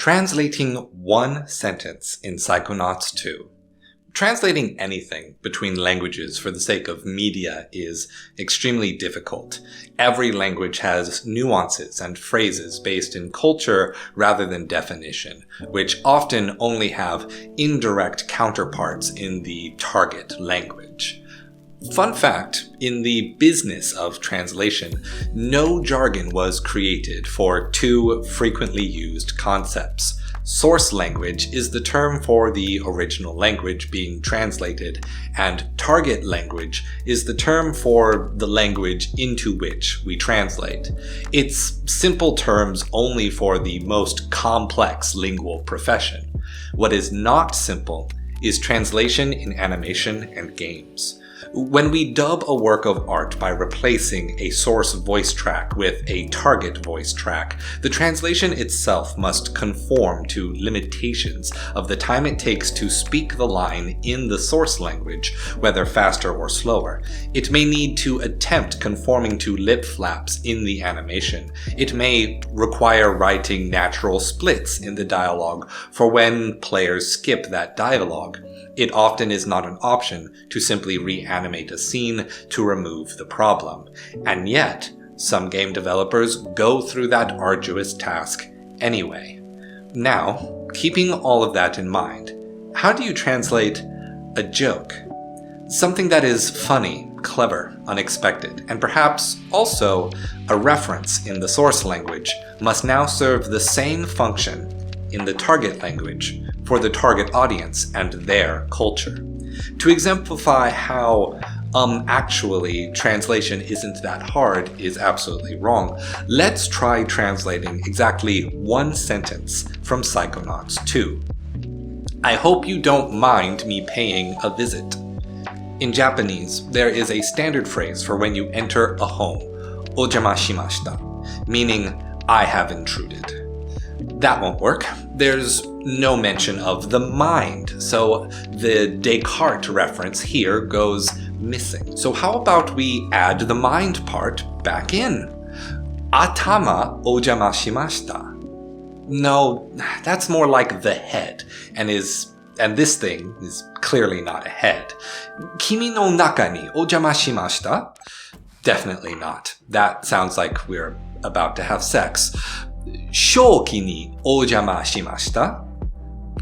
Translating one sentence in Psychonauts 2. Translating anything between languages for the sake of media is extremely difficult. Every language has nuances and phrases based in culture rather than definition, which often only have indirect counterparts in the target language. Fun fact, in the business of translation, no jargon was created for two frequently used concepts. Source language is the term for the original language being translated, and target language is the term for the language into which we translate. It's simple terms only for the most complex lingual profession. What is not simple is translation in animation and games. When we dub a work of art by replacing a source voice track with a target voice track, the translation itself must conform to limitations of the time it takes to speak the line in the source language, whether faster or slower. It may need to attempt conforming to lip flaps in the animation. It may require writing natural splits in the dialogue for when players skip that dialogue. It often is not an option to simply reanimate a scene to remove the problem. And yet, some game developers go through that arduous task anyway. Now, keeping all of that in mind, how do you translate a joke? Something that is funny, clever, unexpected, and perhaps also a reference in the source language must now serve the same function in the target language for the target audience and their culture. To exemplify how actually translation isn't that hard is absolutely wrong, let's try translating exactly one sentence from Psychonauts 2. I hope you don't mind me paying a visit. In Japanese, there is a standard phrase for when you enter a home, ojama shimashita, meaning I have intruded. That won't work. There's no mention of the mind, so the Descartes reference here goes missing. So how about we add the mind part back in? Atama ojama shimashita. No, that's more like the head, and this thing is clearly not a head. Kimi no naka ni ojama shimashita? Definitely not. That sounds like we're about to have sex. Shouki ni ojama shimashita?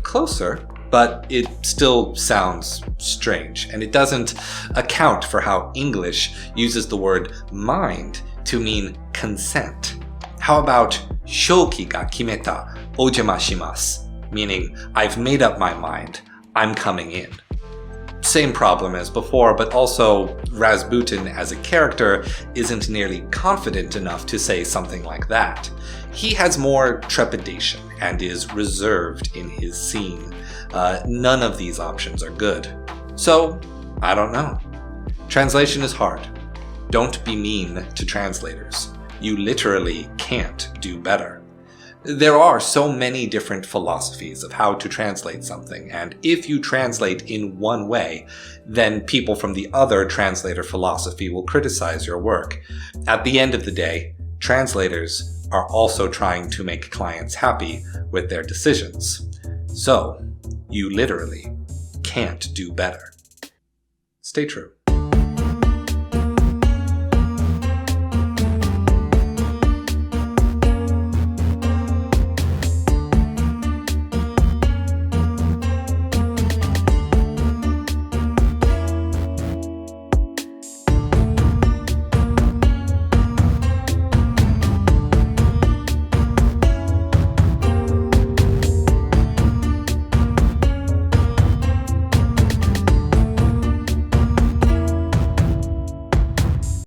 Closer, but it still sounds strange, and it doesn't account for how English uses the word mind to mean consent. How about shouki ga kimeta ojama shimasu, meaning I've made up my mind, I'm coming in. Same problem as before, but also Rasputin as a character isn't nearly confident enough to say something like that. He has more trepidation and is reserved in his scene. None of these options are good. So, I don't know. Translation is hard. Don't be mean to translators. You literally can't do better. There are so many different philosophies of how to translate something, and if you translate in one way, then people from the other translator philosophy will criticize your work. At the end of the day, translators are also trying to make clients happy with their decisions. So, you literally can't do better. Stay true.